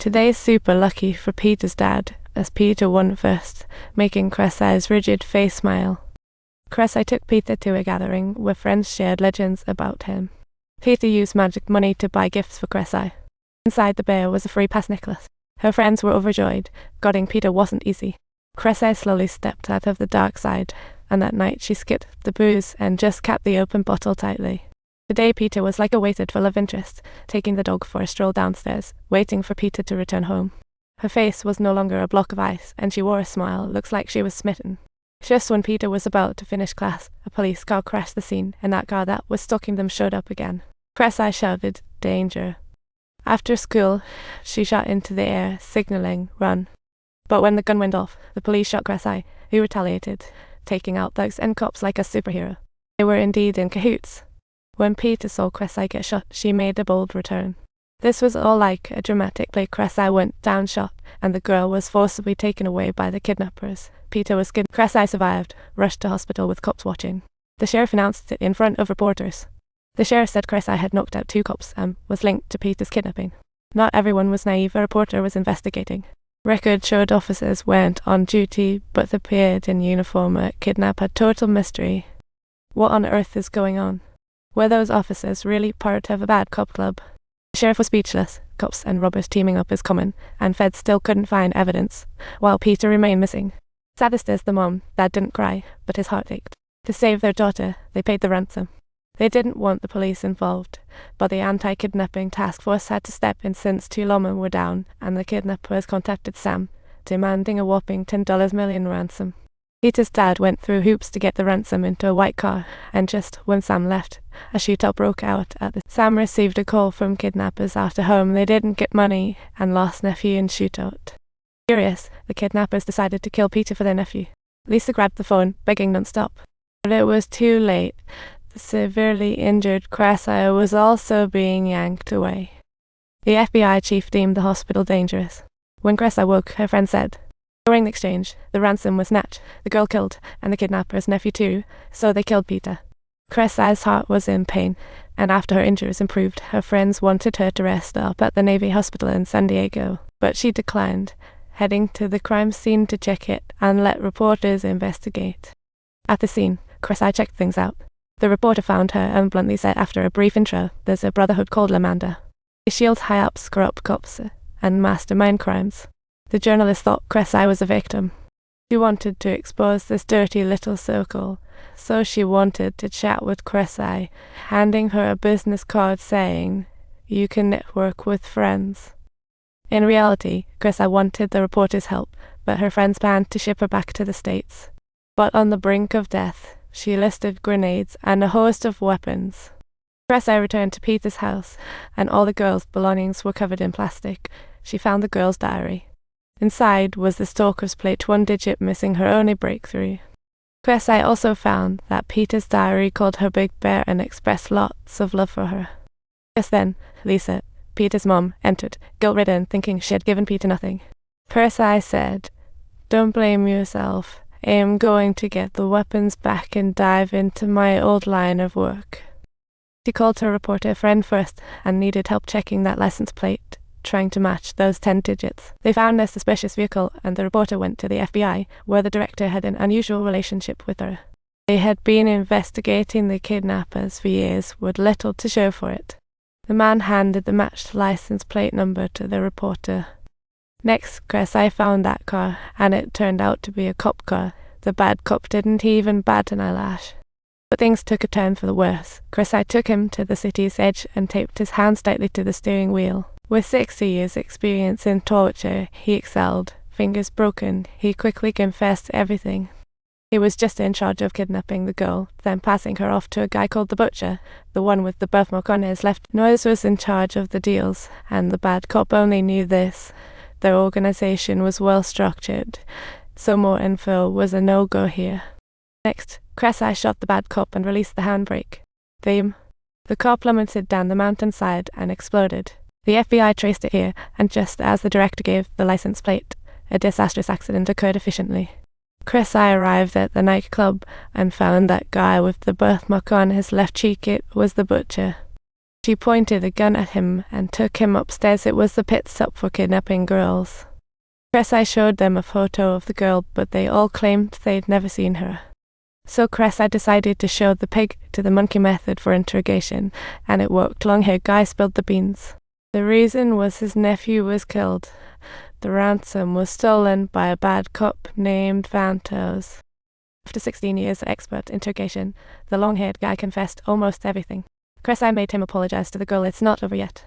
Today's super lucky for Pita's dad, as Pita won first, making Kresei's rigid face smile. Kresei took Pita to a gathering where friends shared legends about him. Pita used magic money to buy gifts for Kresei. Inside the bear was a free pass necklace. Her friends were overjoyed. Getting Pita wasn't easy. Kresei slowly stepped out of the dark side, and that night she skipped the booze and just capped the open bottle tightly. Today Pita was like a waited for love interest, taking the dog for a stroll downstairs, waiting for Pita to return home. Her face was no longer a block of ice, and she wore a smile. Looks like she was smitten. Just when Pita was about to finish class, a police car crashed the scene, and that car that was stalking them showed up again. Kresei shouted, "Danger." After school, she shot into the air, signaling, "Run." But when the gun went off, the police shot Kresei, who retaliated, taking out thugs and cops like a superhero. They were indeed in cahoots. When Pita saw Kresei get shot, she made a bold return. This was all like a dramatic play. Kresei went down shot, and the girl was forcibly taken away by the kidnappers. Pita was kidnapped. Kresei survived, rushed to hospital with cops watching. The sheriff announced it in front of reporters. The sheriff said Kresei had knocked out 2 cops and was linked to Pita's kidnapping. Not everyone was naive. A reporter was investigating. Records showed officers weren't on duty, but appeared in uniform at kidnap. A total mystery. What on earth is going on? Were those officers really part of a bad cop club? The sheriff was speechless. Cops and robbers teaming up is common, and feds still couldn't find evidence, while Pita remained missing. Saddest is the mom. Dad didn't cry, but his heart ached. To save their daughter, they paid the ransom. They didn't want the police involved, but the anti-kidnapping task force had to step in since 2 lawmen were down, and the kidnappers contacted Sam, demanding a whopping $10 million ransom. Pita's dad went through hoops to get the ransom into a white car, and just when Sam left, a shootout broke out at the Sam received a call from kidnappers after home. They didn't get money and lost nephew in shootout. Furious, the kidnappers decided to kill Pita for their nephew. Lisa grabbed the phone, begging non-stop. But it was too late. The severely injured Kresei was also being yanked away. The FBI chief deemed the hospital dangerous. When Kresei woke, her friend said, during the exchange, the ransom was snatched, the girl killed, and the kidnapper's nephew too, so they killed Pita. Kresei's heart was in pain, and after her injuries improved, her friends wanted her to rest up at the Navy Hospital in San Diego, but she declined, heading to the crime scene to check it and let reporters investigate. At the scene, Kresei checked things out. The reporter found her and bluntly said after a brief intro, there's a brotherhood called Lamanda. They shield high-ups, corrupt cops, and mastermind crimes. The journalist thought Kresei was a victim. She wanted to expose this dirty little circle, so she wanted to chat with Kresei, handing her a business card saying, "You can network with friends." In reality, Kresei wanted the reporter's help, but her friends planned to ship her back to the States. But on the brink of death, she listed grenades and a host of weapons. Kresei returned to Pita's house, and all the girls' belongings were covered in plastic. She found the girl's diary. Inside was the stalker's plate, 1 digit missing, her only breakthrough. Kresei also found that Pita's diary called her Big Bear and expressed lots of love for her. Just then, Lisa, Pita's mom, entered, guilt-ridden, thinking she had given Pita nothing. Kresei said, "Don't blame yourself. I am going to get the weapons back and dive into my old line of work." She called her reporter friend first and needed help checking that license plate, trying to match those 10 digits. They found a suspicious vehicle, and the reporter went to the FBI, where the director had an unusual relationship with her. They had been investigating the kidnappers for years, with little to show for it. The man handed the matched license plate number to the reporter. Next, Kresei found that car, and it turned out to be a cop car. The bad cop didn't even bat an eyelash. But things took a turn for the worse. Kresei took him to the city's edge and taped his hands tightly to the steering wheel. With 60 years' experience in torture, he excelled. Fingers broken, he quickly confessed everything. He was just in charge of kidnapping the girl, then passing her off to a guy called the Butcher, the one with the birthmark on his left nose was in charge of the deals, and the bad cop only knew this. Their organization was well structured, so more info was a no-go here. Next, Kresei shot the bad cop and released the handbrake. The cop plummeted down the mountainside and exploded. The FBI traced it here, and just as the director gave the license plate, a disastrous accident occurred efficiently. Kresei arrived at the nightclub and found that guy with the birthmark on his left cheek. It was the Butcher. She pointed a gun at him and took him upstairs. It was the pit stop for kidnapping girls. Kresei showed them a photo of the girl, but they all claimed they'd never seen her. So Kresei decided to show the pig to the monkey method for interrogation, and it worked. Long-haired guy spilled the beans. The reason was his nephew was killed. The ransom was stolen by a bad cop named Vantos. After 16 years of expert interrogation, the long-haired guy confessed almost everything. Kresei made him apologize to the girl. It's not over yet.